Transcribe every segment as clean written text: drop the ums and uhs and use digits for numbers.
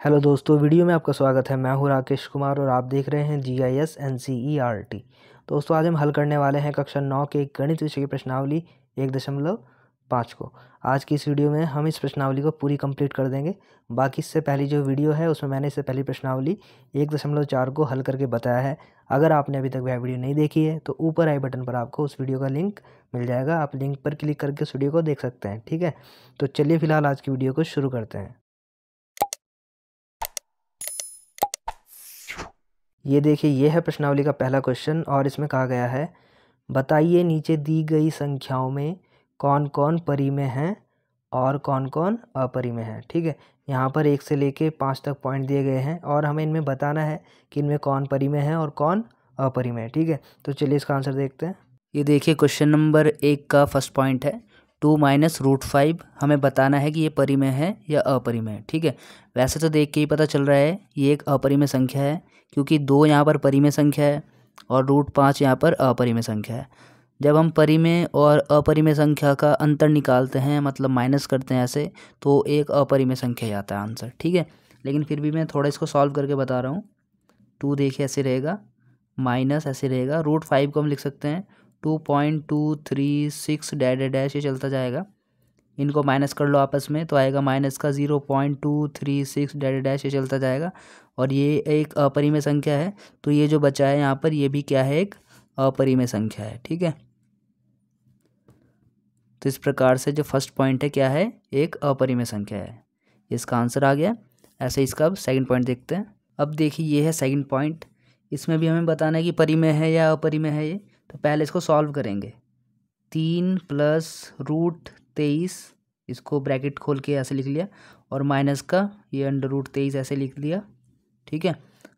Hello दोस्तों, video में आपका स्वागत है। मैं हूं राकेश कुमार और आप देख रहे हैं GIS NCERT। दोस्तों, आज हम हल करने वाले हैं कक्षा 9 के गणित विषय की प्रश्नावली 1.5 को। आज की इस वीडियो में हम इस प्रश्नावली को पूरी कंप्लीट कर देंगे। बाकी इससे पहली जो वीडियो है उसमें मैंने इससे पहली प्रश्नावली 1.4 को हल करके बताया है। अगर आपने अभी तक वह वीडियो नहीं देखी है तो ऊपर आई बटन पर आपको उस वीडियो का लिंक मिल जाएगा। आप लिंक पर क्लिक करके उस वीडियो को देख सकते हैं। ठीक है, तो चलिए फिलहाल आज की वीडियो को शुरू करते हैं। ये देखिए, ये है प्रश्नावली का पहला क्वेश्चन और इसमें कहा गया है, बताइए नीचे दी गई संख्याओं में कौन कौन परिमेय हैं और कौन कौन अपरिमेय हैं। ठीक है, यहाँ पर 1 से लेके 5 तक पॉइंट दिए गए हैं और हमें इनमें बताना है कि इनमें कौन परिमेय है और कौन अपरिमेय है। ठीक है, तो चलिए इसका आंसर देखते हैं। ये देखिए क्वेश्चन नंबर 1 का फर्स्ट पॉइंट है 2 - √5। हमें बताना है कि ये परिमेय है या अपरिमेय है। ठीक है, वैसे तो देख के ही पता चल रहा है ये एक अपरिमेय संख्या है, क्योंकि 2 यहाँ पर परिमेय संख्या है और √5 यहाँ पर अपरिमेय संख्या है। जब हम परिमेय और अपरिमेय संख्या का अंतर निकालते हैं, मतलब माइनस करते हैं ऐसे, तो एक अपरिमेय संख्या ही आता है आंसर। ठीक है, लेकिन फिर भी मैं थोड़ा इसको सॉल्व करके बता रहा हूँ। 2 देखिए ऐसे रहेगा, माइनस ऐसे रहेगा, √5 को हम लिख सकते हैं 2.236 डैश डैश, ये चलता जाएगा। इनको माइनस कर लो आपस में तो आएगा माइनस का 0.236 डैश डैश, ये चलता जाएगा। और ये एक अपरिमेय संख्या है, तो ये जो बचा है यहाँ पर ये भी क्या है, एक अपरिमेय संख्या है। ठीक है, तो इस प्रकार से जो फर्स्ट पॉइंट है क्या है, एक अपरिमेय संख्या है। इसका आंसर आ गया। ऐसे इसका अब सेकंड पॉइंट देखते हैं। अब देखिए ये है सेकंड पॉइंट, इसमें भी हमें बताना है कि परिमेय है या अपरिमेय है ये। तो पहले इसको सॉल्व करेंगे। 3 + √23, इसको ब्रैकेट खोल के ऐसे लिख लिया, और माइनस का ये √23 ऐसे लिख लिया। ठीक है,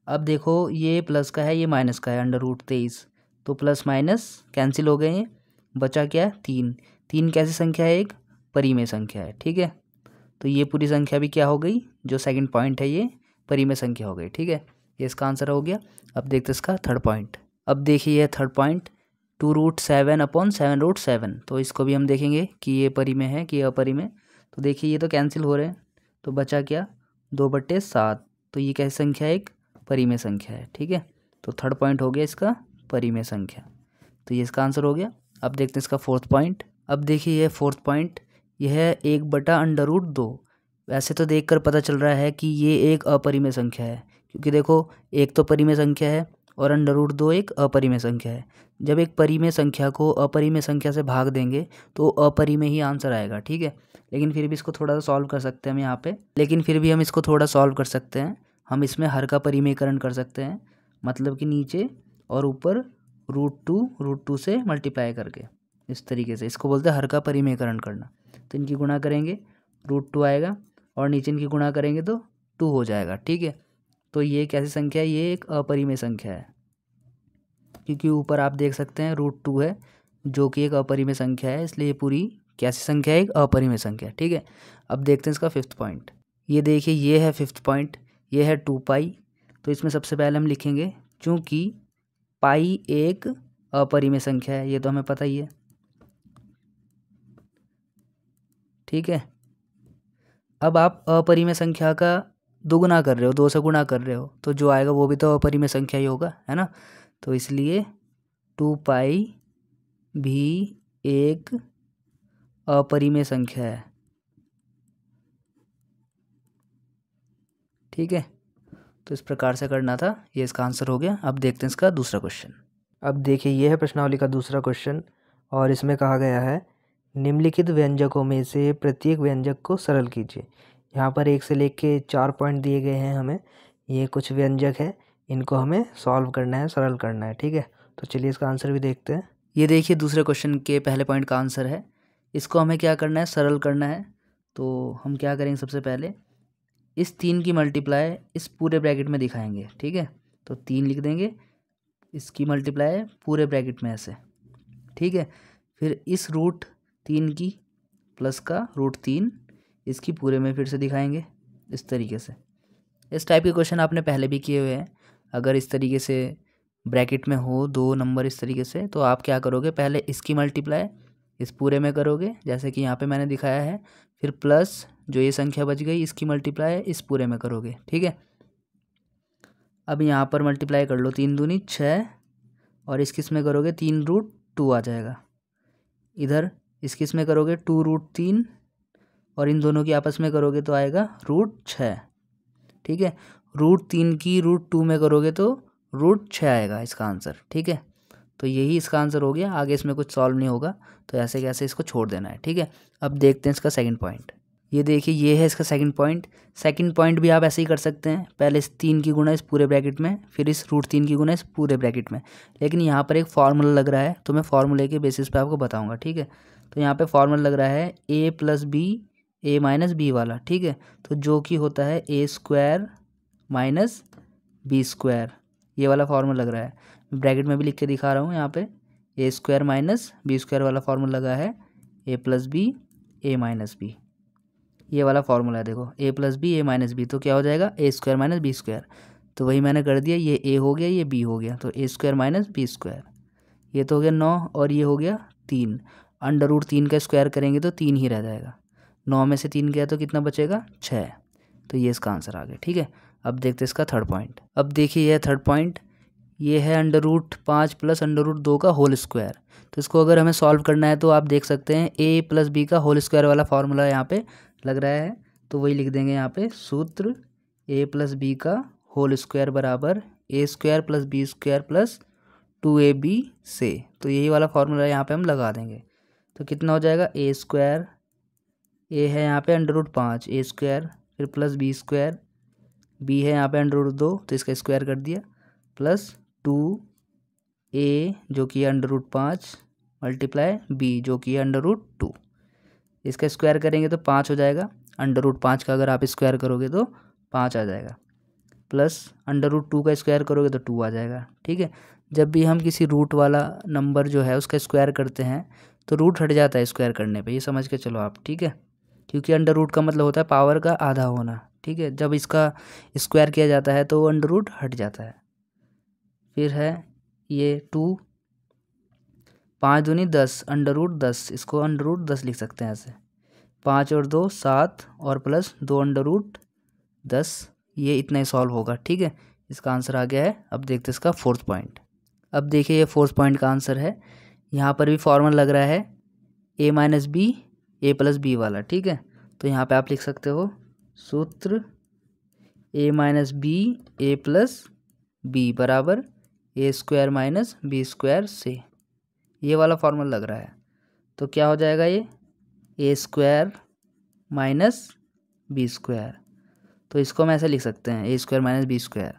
अब देखो ये प्लस का है ये माइनस का है √23, तो प्लस माइनस कैंसिल हो गए हैं, बचा क्या है 3। 3 कैसी संख्या है, एक परिमेय संख्या है। ठीक है, तो ये पूरी संख्या भी क्या हो गई, जो सेकंड पॉइंट है ये परिमेय संख्या हो गई। ठीक है, ये इसका आंसर हो गया। अब देखते हैं इसका थर्ड पॉइंट। अब देखिए ये थर्ड पॉइंट 2√7/7√7, तो इसको भी हम देखेंगे कि ये परिमेय है कि अपरिमेय। तो देखिए ये तो कैंसिल हो रहे हैं, तो बचा क्या 2/7, तो ये कैसी संख्या है, एक परिमेय संख्या है। ठीक है, तो थर्ड पॉइंट हो गया इसका परिमेय संख्या, तो ये इसका आंसर हो गया। अब देखते हैं इसका फोर्थ पॉइंट। अब देखिए ये फोर्थ पॉइंट, यह है 1/√2। वैसे तो देखकर पता चल रहा है कि ये एक अपरिमेय संख्या है, क्योंकि देखो एक तो परिमेय संख्या है और √2 एक अपरिमेय संख्या है। जब एक परिमेय संख्या को अपरिमेय संख्या से भाग देंगे तो अपरिमेय ही आंसर आएगा। ठीक है, लेकिन फिर भी इसको थोड़ा सा सॉल्व कर सकते हैं हम यहाँ पे, हम इसमें हर का परिमेयकरण कर सकते हैं, मतलब कि नीचे और ऊपर √2 से मल्टीप्लाई करके, इस तरीके से इसको बोलते हैं हर का परिमेयकरण करना। तो इनकी गुणा करेंगे √2 आएगा और नीचे इनकी गुणा करेंगे तो 2 हो जाएगा। ठीक है, तो ये कैसी संख्या है, ये एक अपरिमेय संख्या है, क्योंकि ऊपर आप देख सकते हैं √2 है जो कि एक अपरिमेय संख्या है, इसलिए ये पूरी कैसी संख्या है, एक अपरिमेय संख्या। ठीक है, अब देखते हैं इसका फिफ्थ पॉइंट। ये देखिए ये है फिफ्थ पॉइंट, ये है 2π। तो इसमें सबसे पहले हम लिखेंगे, चूँकि पाई एक अपरिमेय संख्या है, ये तो हमें पता ही है। ठीक है, अब आप अपरिमेय संख्या का दोगुना कर रहे हो, 2 से गुणा कर रहे हो, तो जो आएगा वो भी तो अपरिमेय संख्या ही होगा, है ना। तो इसलिए 2π भी एक अपरिमेय संख्या है। ठीक है, तो इस प्रकार से करना था, ये इसका आंसर हो गया। अब देखते हैं इसका दूसरा क्वेश्चन। अब देखिए ये है प्रश्नावली का दूसरा क्वेश्चन और इसमें कहा गया है, निम्नलिखित व्यंजकों में से प्रत्येक व्यंजक को सरल कीजिए। यहाँ पर 1 से लेके 4 पॉइंट दिए गए हैं हमें। ये कुछ व्यंजक है, इनको हमें सॉल्व करना है, सरल करना है। ठीक है, तो चलिए इसका आंसर भी देखते हैं। ये देखिए दूसरे क्वेश्चन के पहले पॉइंट का आंसर है। इसको हमें क्या करना है, सरल करना है। तो हम क्या करेंगे, सबसे पहले इस 3 की मल्टीप्लाई इस पूरे ब्रैकेट में दिखाएंगे। ठीक है, तो 3 लिख देंगे, इसकी मल्टीप्लाई पूरे ब्रैकेट में ऐसे। ठीक है, फिर इस √3 की प्लस का √3 इसकी पूरे में फिर से दिखाएंगे, इस तरीके से। इस टाइप के क्वेश्चन आपने पहले भी किए हुए हैं। अगर इस तरीके से ब्रैकेट में हो 2 नंबर इस तरीके से, तो आप क्या करोगे, पहले इसकी मल्टीप्लाई इस पूरे में करोगे जैसे कि यहाँ पे मैंने दिखाया है, फिर प्लस जो ये संख्या बच गई इसकी मल्टीप्लाई इस पूरे में करोगे, ठीक है। अब यहाँ पर मल्टीप्लाई कर लो, 3 दूनी 6 और इस किस में करोगे 3√2 आ जाएगा। इधर इस किस में करोगे 2√3 और इन दोनों की आपस में करोगे तो आएगा √6, ठीक है। √3 की √2 में करोगे तो √6 आएगा इसका आंसर, ठीक है। तो यही इसका आंसर हो गया, आगे इसमें कुछ सॉल्व नहीं होगा, तो ऐसे कैसे इसको छोड़ देना है, ठीक है। अब देखते हैं इसका सेकंड पॉइंट। ये देखिए ये है इसका सेकंड पॉइंट। सेकंड पॉइंट भी आप ऐसे ही कर सकते हैं, पहले इस 3 की गुणा इस पूरे ब्रैकेट में, फिर इस √3 की गुणा इस पूरे ब्रैकेट में, लेकिन यहाँ पर एक फार्मूला लग रहा है तो मैं फार्मूले के बेसिस पे आपको बताऊँगा, ठीक है। तो यहाँ पर फार्मूला लग रहा है a + b a - b वाला, ठीक है। तो जो कि होता है a² - b², ये वाला फार्मूला लग रहा है। ब्रैकेट में भी लिख के दिखा रहा हूँ, यहाँ पे a² - b² वाला फार्मूला लगा है, a + b a - b, ये वाला फार्मूला है। देखो a + b a - b, तो क्या हो जाएगा a² - b², तो वही मैंने कर दिया, ये a हो गया ये b हो गया, तो a² - b², ये तो हो गया 9 और ये हो गया 3। √3 का स्क्वायर करेंगे तो 3 ही रह जाएगा, 9 में से 3 गया तो कितना बचेगा 6, तो ये इसका आंसर आ गया, ठीक है। अब देखते हैं इसका थर्ड पॉइंट। अब देखिए यह थर्ड पॉइंट, ये है √5 + √2 का होल स्क्वायर। तो इसको अगर हमें सॉल्व करना है तो आप देख सकते हैं a + b का होल स्क्वायर वाला फार्मूला यहाँ पे लग रहा है, तो वही लिख देंगे यहाँ पे, सूत्र a + b का होल स्क्वायर बराबर a² + b² + 2ab से, तो यही वाला फार्मूला यहाँ पे हम लगा देंगे। तो कितना हो जाएगा a², a है यहाँ पे √5 a², फिर प्लस b², b है यहाँ पे √2 तो इसका स्क्वायर कर दिया, प्लस 2a जो कि है √5 मल्टीप्लाई b जो कि है √2, इसका स्क्वायर करेंगे तो 5 हो जाएगा। √5 का अगर आप स्क्वायर करोगे तो 5 आ जाएगा, प्लस √2 का स्क्वायर करोगे तो 2 आ जाएगा, ठीक है। जब भी हम किसी रूट वाला नंबर जो है उसका स्क्वायर करते हैं तो रूट हट जाता है स्क्वायर करने पे, ये समझ के चलो आप, ठीक है। क्योंकि √ का मतलब होता है पावर का आधा होना, ठीक है। जब इसका स्क्वायर किया जाता है तो √ हट जाता है। फिर है ये 2, 5 दूनी 10 √10, इसको √10 लिख सकते हैं ऐसे, 5 और 2 7 और प्लस 2 √10, ये इतना ही सॉल्व होगा, ठीक है। इसका आंसर आ गया है। अब देखते हैं इसका फोर्थ पॉइंट। अब देखिए ये फोर्थ पॉइंट का आंसर है, यहाँ पर भी फॉर्मूला लग रहा है a - b a + b वाला, ठीक है। तो यहाँ पे आप लिख सकते हो सूत्र a - b a + b बराबर a² - b² से, ये वाला फार्मूला लग रहा है। तो क्या हो जाएगा ये a² - b², तो इसको हम ऐसे लिख सकते हैं a² - b²।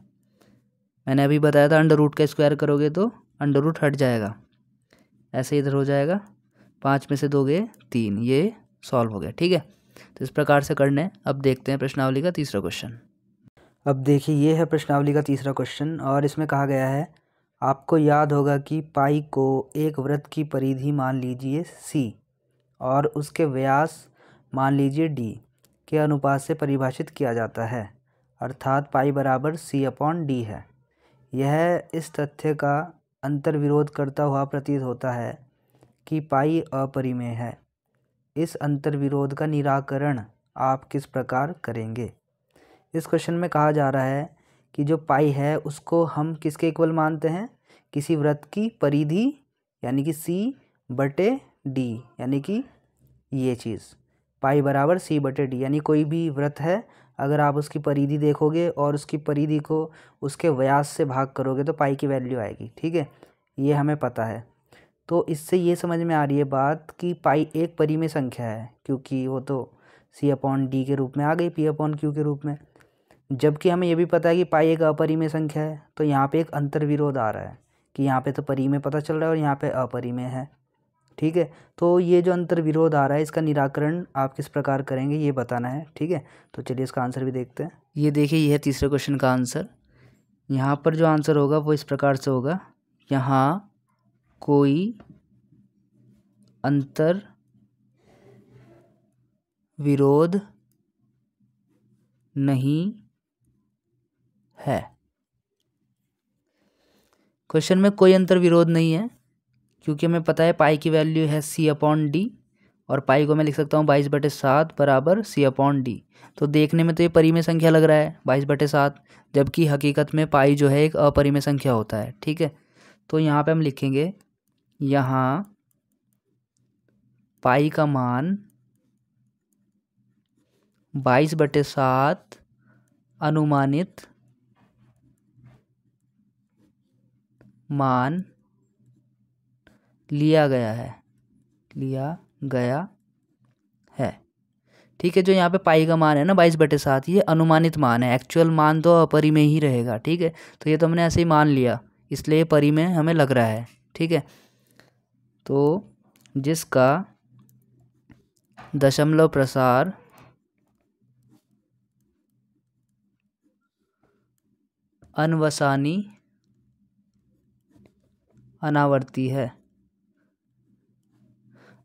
मैंने अभी बताया था √ का स्क्वायर करोगे तो √ हट जाएगा, ऐसे इधर हो जाएगा, 5 में से 2 गए 3, ये सॉल्व हो गया, ठीक है। तो इस प्रकार से करना है। अब देखते हैं प्रश्नावली का तीसरा क्वेश्चन। अब देखिए ये है प्रश्नावली का तीसरा क्वेश्चन और इसमें कहा गया है, आपको याद होगा कि पाई को एक वृत्त की परिधि मान लीजिए c और उसके व्यास मान लीजिए d के अनुपात से परिभाषित किया जाता है, अर्थात पाई बराबर c/d है। यह इस तथ्य का अंतर्विरोध करता हुआ प्रतीत होता है कि पाई अपरिमेय है। इस अंतर्विरोध का निराकरण आप किस प्रकार करेंगे? इस क्वेश्चन में कहा जा रहा है कि जो पाई है उसको हम किसके इक्वल मानते हैं, किसी वृत्त की परिधि यानी कि c/d, यानी कि ये चीज़ पाई बराबर c/d, यानी कोई भी वृत्त है अगर आप उसकी परिधि देखोगे और उसकी परिधि को उसके व्यास से भाग करोगे तो पाई की वैल्यू आएगी, ठीक है। ये हमें पता है। तो इससे ये समझ में आ रही है बात कि पाई एक परिमेय संख्या है, क्योंकि वो तो c/d के रूप में आ गई p/q के रूप में। जबकि हमें ये भी पता है कि पाई एक अपरिमेय संख्या है, तो यहाँ पे एक अंतर्विरोध आ रहा है कि यहाँ पे तो परिमेय पता चल रहा है और यहाँ पे अपरिमेय है, ठीक है। तो ये जो अंतर्विरोध आ रहा है इसका निराकरण आप किस प्रकार करेंगे ये बताना है, ठीक है। तो चलिए इसका आंसर भी देखते हैं। ये देखिए ये है तीसरे क्वेश्चन का आंसर। यहाँ पर जो आंसर होगा वो इस प्रकार से होगा, यहाँ कोई अंतर विरोध नहीं है। क्वेश्चन में कोई अंतर विरोध नहीं है, क्योंकि हमें पता है पाई की वैल्यू है C/D और पाई को मैं लिख सकता हूँ 22/7 बराबर C/D। तो देखने में तो ये परिमेय संख्या लग रहा है 22/7, जबकि हकीकत में पाई जो है एक अपरिमेय संख्या होता है। ठीक है, तो यहाँ पे हम लिखेंगे, यहाँ पाई का मान 22/7 अनुमानित मान लिया गया है। ठीक है, जो यहाँ पे पाई का मान है ना 22/7, ये अनुमानित मान है, एक्चुअल मान तो अपरिमेय ही रहेगा। ठीक है, तो ये तो हमने ऐसे ही मान लिया, इसलिए परिमेय हमें लग रहा है। ठीक है, तो जिसका दशमलव प्रसार अनवसानी अनावर्ती है।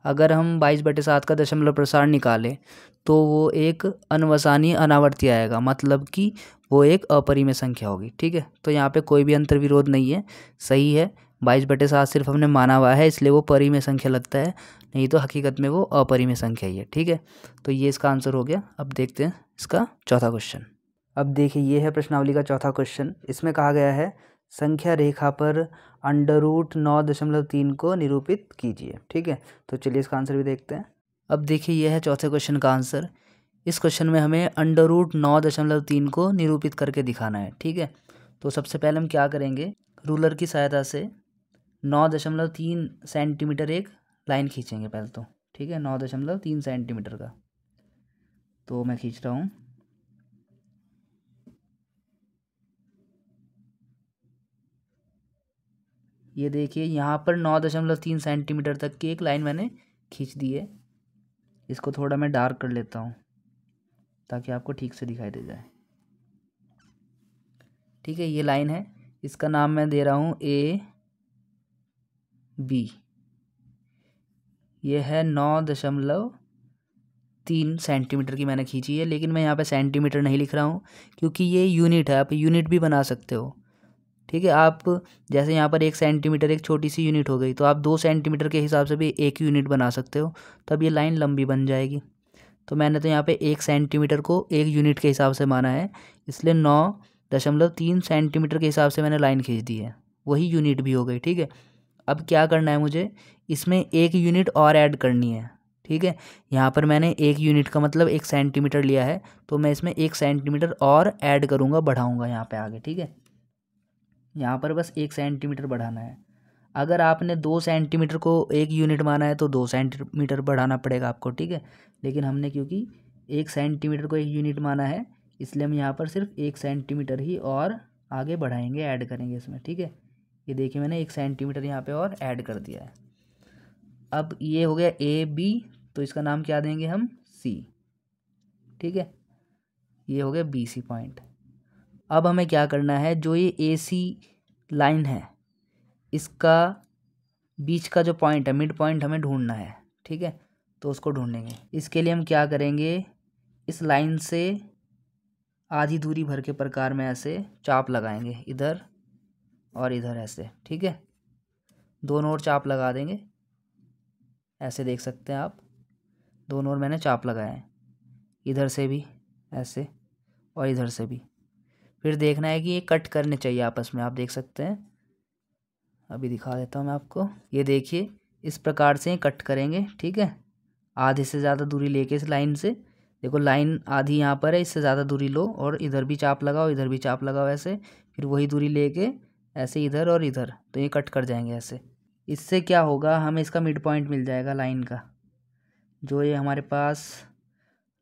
अगर हम 22/7 का दशमलव प्रसार निकालें तो वो एक अनवसानी अनावर्ती आएगा, मतलब कि वो एक अपरिमेय संख्या होगी। ठीक है, तो यहाँ पे कोई भी अंतर्विरोध नहीं है, सही है। 22/7 सिर्फ हमने माना हुआ है, इसलिए वो परिमेय संख्या लगता है, नहीं तो हकीकत में वो अपरिमेय संख्या ही है। ठीक है, तो ये इसका आंसर हो गया। अब देखते हैं इसका चौथा क्वेश्चन। अब देखिए, ये है प्रश्नावली का चौथा क्वेश्चन। इसमें कहा गया है संख्या रेखा पर √9.3 को निरूपित कीजिए। ठीक है, तो चलिए इसका आंसर भी देखते हैं। अब देखिए, यह है चौथे क्वेश्चन का आंसर। इस क्वेश्चन में हमें √9.3 को निरूपित करके दिखाना है। ठीक है, तो सबसे पहले हम क्या करेंगे, रूलर की सहायता से 9.3 सेंटीमीटर एक लाइन खींचेंगे पहले तो। ठीक है, 9.3 सेंटीमीटर का तो मैं खींच रहा हूँ। ये देखिए, यहाँ पर 9.3 सेंटीमीटर तक की एक लाइन मैंने खींच दी है। इसको थोड़ा मैं डार्क कर लेता हूँ ताकि आपको ठीक से दिखाई दे जाए। ठीक है, ये लाइन है, इसका नाम मैं दे रहा हूँ AB। ये है 9.3 सेंटीमीटर की मैंने खींची है, लेकिन मैं यहाँ पे सेंटीमीटर नहीं लिख रहा हूँ क्योंकि ये यूनिट है, आप यूनिट भी बना सकते हो। ठीक है, आप जैसे यहाँ पर 1 सेंटीमीटर एक छोटी सी यूनिट हो गई, तो आप 2 सेंटीमीटर के हिसाब से भी एक यूनिट बना सकते हो, तब ये लाइन लंबी बन जाएगी। तो मैंने तो यहाँ पे 1 सेंटीमीटर को 1 यूनिट के हिसाब से माना है, इसलिए 9.3 सेंटीमीटर के हिसाब से मैंने लाइन खींच दी है, वही यूनिट भी हो गई। ठीक है, अब क्या करना है मुझे, इसमें 1 यूनिट और ऐड करनी है। ठीक है, यहाँ पर मैंने 1 यूनिट का मतलब 1 सेंटीमीटर लिया है, तो मैं इसमें 1 सेंटीमीटर और ऐड करूँगा, बढ़ाऊँगा यहाँ पे आगे। ठीक है, यहाँ पर बस 1 सेंटीमीटर बढ़ाना है। अगर आपने 2 सेंटीमीटर को 1 यूनिट माना है तो 2 सेंटीमीटर बढ़ाना पड़ेगा आपको। ठीक है, लेकिन हमने क्योंकि 1 सेंटीमीटर को 1 यूनिट माना है, इसलिए हम यहाँ पर सिर्फ 1 सेंटीमीटर ही और आगे बढ़ाएंगे, ऐड करेंगे इसमें। ठीक है, ये देखिए मैंने 1 सेंटीमीटर यहाँ पे और ऐड कर दिया है। अब ये हो गया AB, तो इसका नाम क्या देंगे हम, C। ठीक है, ये हो गया BC पॉइंट। अब हमें क्या करना है, जो ये AC लाइन है इसका बीच का जो पॉइंट है, मिड पॉइंट हमें ढूंढना है। ठीक है, तो उसको ढूंढेंगे। इसके लिए हम क्या करेंगे, इस लाइन से आधी दूरी भर के प्रकार में ऐसे चाप लगाएंगे, इधर और इधर ऐसे। ठीक है, दोनों ओर चाप लगा देंगे, ऐसे देख सकते हैं आप, दोनों ओर मैंने चाप लगाए हैं, इधर से भी ऐसे और इधर से भी। फिर देखना है कि ये कट करने चाहिए आपस में, आप देख सकते हैं, अभी दिखा देता हूँ मैं आपको। ये देखिए, इस प्रकार से कट करेंगे। ठीक है, आधे से ज़्यादा दूरी लेके इस लाइन से, देखो लाइन आधी यहाँ पर है, इससे ज़्यादा दूरी लो और इधर भी चाप लगाओ, इधर भी चाप लगाओ ऐसे, फिर वही दूरी लेके ऐसे इधर और इधर, तो ये कट कर जाएंगे ऐसे। इससे क्या होगा, हमें इसका मिड पॉइंट मिल जाएगा लाइन का, जो ये हमारे पास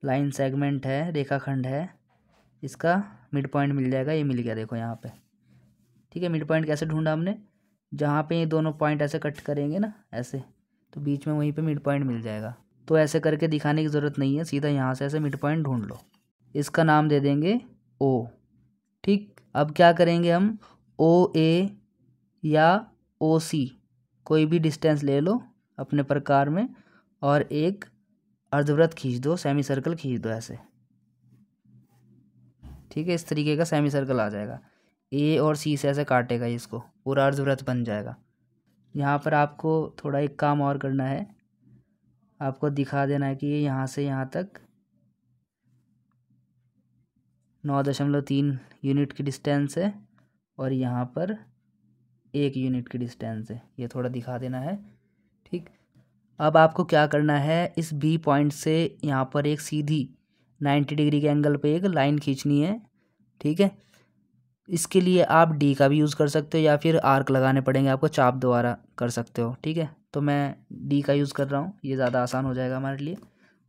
लाइन सेगमेंट है, रेखाखंड है, इसका मिड पॉइंट मिल जाएगा। ये मिल गया, देखो यहाँ पे। ठीक है, मिड पॉइंट कैसे ढूंढा हमने, जहाँ पे ये दोनों पॉइंट ऐसे कट करेंगे ना ऐसे, तो बीच में वहीं पे मिड पॉइंट मिल जाएगा। तो ऐसे करके दिखाने की ज़रूरत नहीं है, सीधा यहाँ से ऐसे मिड पॉइंट ढूंढ लो, इसका नाम दे देंगे O। ठीक, अब क्या करेंगे हम, OA या OC कोई भी डिस्टेंस ले लो अपने प्रकार में, और एक अर्धवृत्त खींच दो, सेमी सर्कल खींच दो ऐसे। ठीक है, इस तरीके का सेमी सर्कल आ जाएगा। A और C से ऐसे काटेगा, इसको पूरा अर्धवृत्त बन जाएगा। यहाँ पर आपको थोड़ा एक काम और करना है, आपको दिखा देना है कि ये यहाँ से यहाँ तक 9.3 यूनिट की डिस्टेंस है और यहाँ पर 1 यूनिट की डिस्टेंस है, ये थोड़ा दिखा देना है। ठीक, अब आपको क्या करना है, इस बी पॉइंट से यहाँ पर एक सीधी 90 डिग्री के एंगल पे एक लाइन खींचनी है। ठीक है, इसके लिए आप डी का भी यूज़ कर सकते हो या फिर आर्क लगाने पड़ेंगे आपको, चाप द्वारा कर सकते हो। ठीक है, तो मैं डी का यूज़ कर रहा हूँ, ये ज़्यादा आसान हो जाएगा हमारे लिए।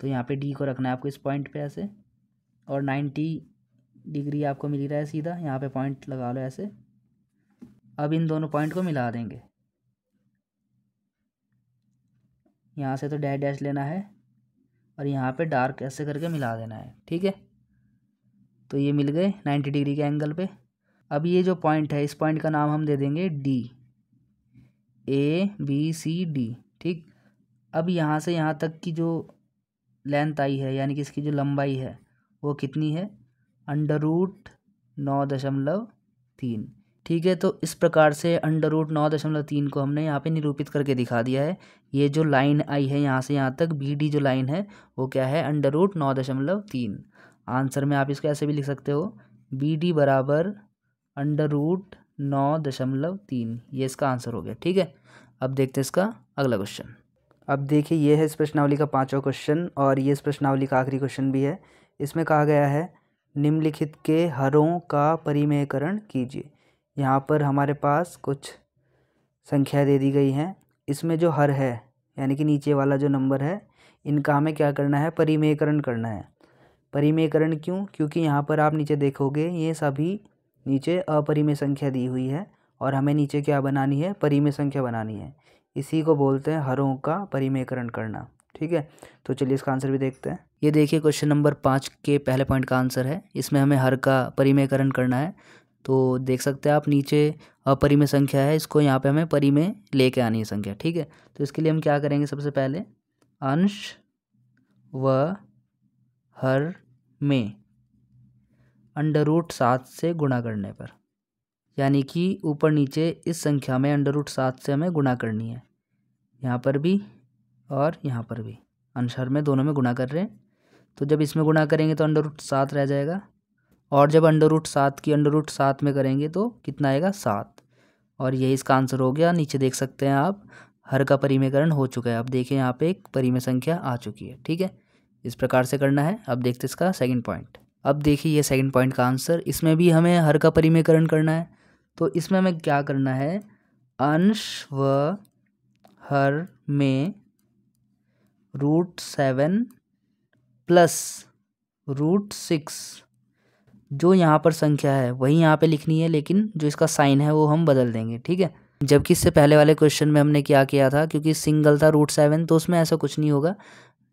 तो यहाँ पे डी को रखना है आपको इस पॉइंट पे ऐसे, और 90 डिग्री आपको मिल रहा है सीधा, यहाँ पे पॉइंट लगा लो ऐसे। अब इन दोनों पॉइंट को मिला देंगे, यहाँ से तो डैश डैश लेना है और यहाँ पे डार्क ऐसे करके मिला देना है। ठीक है, तो ये मिल गए 90 डिग्री के एंगल पे। अब ये जो पॉइंट है, इस पॉइंट का नाम हम दे देंगे डी, ABCD। ठीक, अब यहाँ से यहाँ तक की जो लेंथ आई है, यानी कि इसकी जो लंबाई है वो कितनी है, √9.3। ठीक है, तो इस प्रकार से √9.3 को हमने यहाँ पे निरूपित करके दिखा दिया है। ये जो लाइन आई है यहाँ से यहाँ तक BD जो लाइन है वो क्या है, √9.3। आंसर में आप इसको ऐसे भी लिख सकते हो, BD बराबर √9.3, ये इसका आंसर हो गया। ठीक है, अब देखते हैं इसका अगला क्वेश्चन। अब देखिए, ये है इस प्रश्नावली का 5वां क्वेश्चन और ये इस प्रश्नावली का आखिरी क्वेश्चन भी है। इसमें कहा गया है निम्नलिखित के हरों का परिमेयकरण कीजिए। यहाँ पर हमारे पास कुछ संख्या दे दी गई हैं, इसमें जो हर है यानी कि नीचे वाला जो नंबर है, इनका हमें क्या करना है, परिमेयकरण करना है। परिमेयकरण क्यों, क्योंकि यहाँ पर आप नीचे देखोगे ये सभी नीचे अपरिमेय संख्या दी हुई है और हमें नीचे क्या बनानी है, परिमेय संख्या बनानी है। इसी को बोलते हैं हरों का परिमेयकरण करना। ठीक है, तो चलिए इसका आंसर भी देखते हैं। ये देखिए क्वेश्चन नंबर 5 के पहले पॉइंट का आंसर है, इसमें हमें हर का परिमेयकरण करना है। तो देख सकते हैं आप, नीचे अपरिमेय संख्या है, इसको यहाँ पे हमें परिमेय लेके आनी है संख्या। ठीक है, तो इसके लिए हम क्या करेंगे, सबसे पहले अंश व हर में √7 से गुणा करने पर, यानी कि ऊपर नीचे इस संख्या में √7 से हमें गुणा करनी है, यहाँ पर भी और यहाँ पर भी अंश हर में दोनों में गुणा कर रहे हैं। तो जब इसमें गुणा करेंगे तो √7 रह जाएगा, और जब √7 की √7 में करेंगे तो कितना आएगा, 7। और यही इसका आंसर हो गया। नीचे देख सकते हैं आप, हर का परिमेयकरण हो चुका है। अब देखिए यहाँ पे एक परिमेय संख्या आ चुकी है। ठीक है, इस प्रकार से करना है। अब देखते हैं इसका सेकंड पॉइंट। अब देखिए ये सेकंड पॉइंट का आंसर, इसमें भी हमें हर का परिमेयकरण करना है। तो इसमें हमें क्या करना है, अंश व हर में √7 प्लस √6, जो यहाँ पर संख्या है वही यहाँ पे लिखनी है, लेकिन जो इसका साइन है वो हम बदल देंगे। ठीक है, जबकि इससे पहले वाले क्वेश्चन में हमने क्या किया था, क्योंकि सिंगल था √7 तो उसमें ऐसा कुछ नहीं होगा,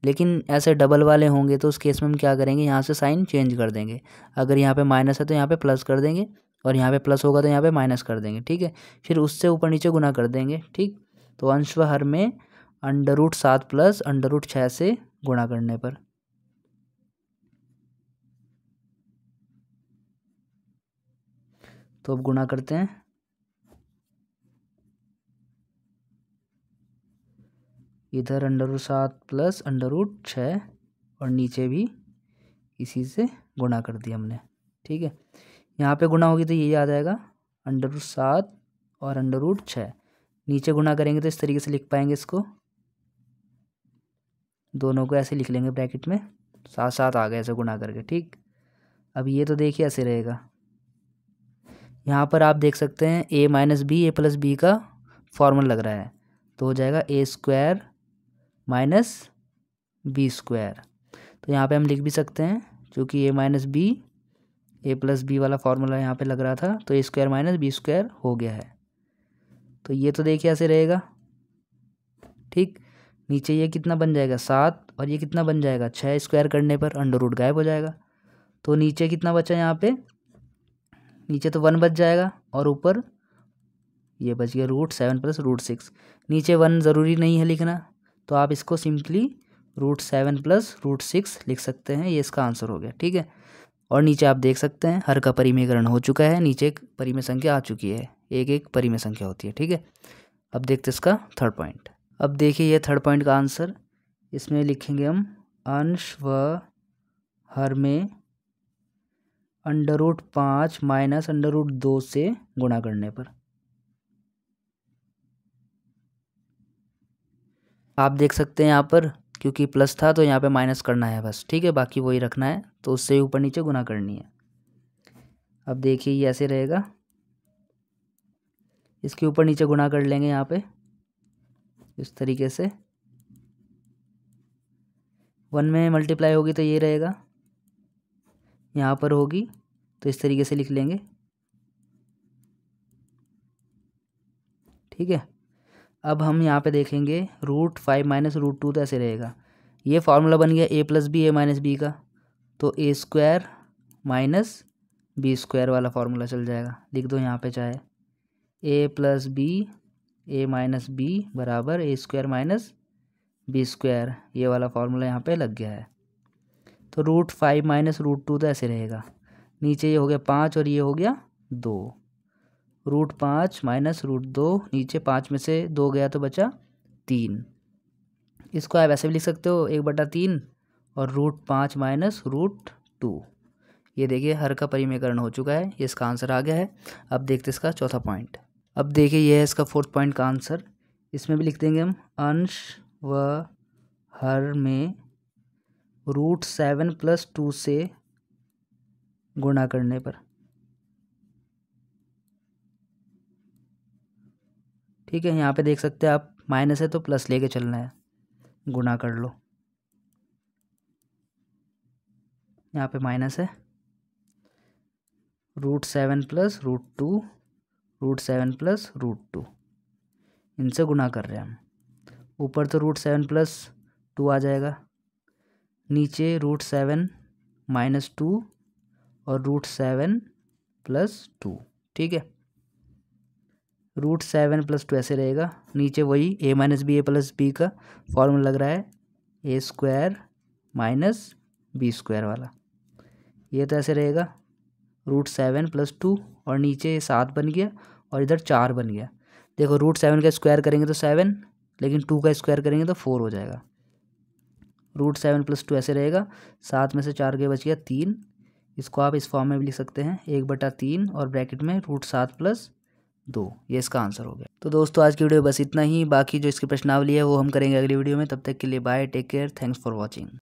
लेकिन ऐसे डबल वाले होंगे तो उस केस में हम क्या करेंगे, यहाँ से साइन चेंज कर देंगे। अगर यहाँ पे माइनस है तो यहाँ पे प्लस कर देंगे, और यहाँ पे प्लस होगा तो यहाँ पे माइनस कर देंगे। ठीक है, फिर उससे ऊपर नीचे गुना कर देंगे। ठीक, तो अंश व हर में √7 प्लस √6 से गुणा करने पर, तो अब गुणा करते हैं। इधर √7 प्लस √6 और नीचे भी इसी से गुणा कर दिया हमने। ठीक है, यहाँ पे गुणा होगी तो ये आ जाएगा √7 और √6। नीचे गुणा करेंगे तो इस तरीके से लिख पाएंगे इसको, दोनों को ऐसे लिख लेंगे ब्रैकेट में, साथ साथ आ गए ऐसे गुणा करके। ठीक, अब ये तो देखिए ऐसे रहेगा। यहाँ पर आप देख सकते हैं a - b a + b का फॉर्मूला लग रहा है, तो हो जाएगा a² - b²। तो यहाँ पे हम लिख भी सकते हैं, क्योंकि a - b a + b वाला फॉर्मूला यहाँ पे लग रहा था, तो a² - b² हो गया है। तो ये तो देखिए ऐसे रहेगा। ठीक, नीचे ये कितना बन जाएगा, 7, और ये कितना बन जाएगा, 6 स्क्वायर करने पर अंडर गायब हो जाएगा। तो नीचे कितना बचा यहाँ पे, नीचे तो 1 बच जाएगा, और ऊपर ये बच गया √7 प्लस √6। नीचे 1 ज़रूरी नहीं है लिखना, तो आप इसको सिंपली √7 प्लस √6 लिख सकते हैं। ये इसका आंसर हो गया। ठीक है, और नीचे आप देख सकते हैं हर का परिमेयकरण हो चुका है, नीचे एक परिमेय संख्या आ चुकी है, एक एक परिमेय संख्या होती है। ठीक है, अब देखते इसका थर्ड पॉइंट। अब देखिए ये थर्ड पॉइंट का आंसर, इसमें लिखेंगे हम अंश व हर में √5 माइनस √2 से गुणा करने पर। आप देख सकते हैं यहाँ पर क्योंकि प्लस था तो यहाँ पे माइनस करना है बस, ठीक है, बाकी वही रखना है, तो उससे ऊपर नीचे गुना करनी है। अब देखिए ये ऐसे रहेगा, इसके ऊपर नीचे गुना कर लेंगे यहाँ पे इस तरीके से। 1 में मल्टीप्लाई होगी तो ये रहेगा, यहाँ पर होगी तो इस तरीके से लिख लेंगे, ठीक है। अब हम यहाँ पे देखेंगे √5 माइनस √2 तो ऐसे रहेगा। ये फार्मूला बन गया a + b a - b का, तो a² माइनस b² वाला फार्मूला चल जाएगा। लिख दो यहाँ पे चाहे a + b a - b बराबर a² माइनस b², ये वाला फार्मूला यहाँ पे लग गया है। तो √5 माइनस √2 तो ऐसे रहेगा, नीचे ये हो गया 5 और ये हो गया 2, √5 माइनस √2, नीचे 5 में से 2 गया तो बचा 3। इसको आप ऐसे भी लिख सकते हो 1/3 और √5 माइनस √2। ये देखिए हर का परिमेयकरण हो चुका है, ये इसका आंसर आ गया है। अब देखते इसका चौथा पॉइंट। अब देखिए ये है इसका फोर्थ पॉइंट का आंसर, इसमें भी लिख देंगे हम अंश व हर में √7 + 2 से गुणा करने पर, ठीक है। यहाँ पे देख सकते हैं आप माइनस है तो प्लस लेके चलना है, गुणा कर लो, यहाँ पे माइनस है, √7 + √2, √7 + √2, इनसे गुणा कर रहे हैं हम। ऊपर तो √7 + 2 आ जाएगा, नीचे √7 - 2 और √7 + 2, ठीक है। √7 + 2 ऐसे रहेगा, नीचे वही a - b a + b का फॉर्मूला लग रहा है a² माइनस b² वाला, ये तो ऐसे रहेगा √7 + 2 और नीचे 7 बन गया और इधर 4 बन गया। देखो √7 का स्क्वायर करेंगे तो 7, लेकिन 2 का स्क्वायर करेंगे तो 4 हो जाएगा। √7 + 2 ऐसे रहेगा, 7 में से 4 के बच गया 3। इसको आप इस फॉर्म में भी लिख सकते हैं 1/3 और ब्रैकेट में √7 + 2, ये इसका आंसर हो गया। तो दोस्तों आज की वीडियो बस इतना ही, बाकी जो इसकी प्रश्नावली है वो हम करेंगे अगली वीडियो में। तब तक के लिए bye, take care, thanks for watching.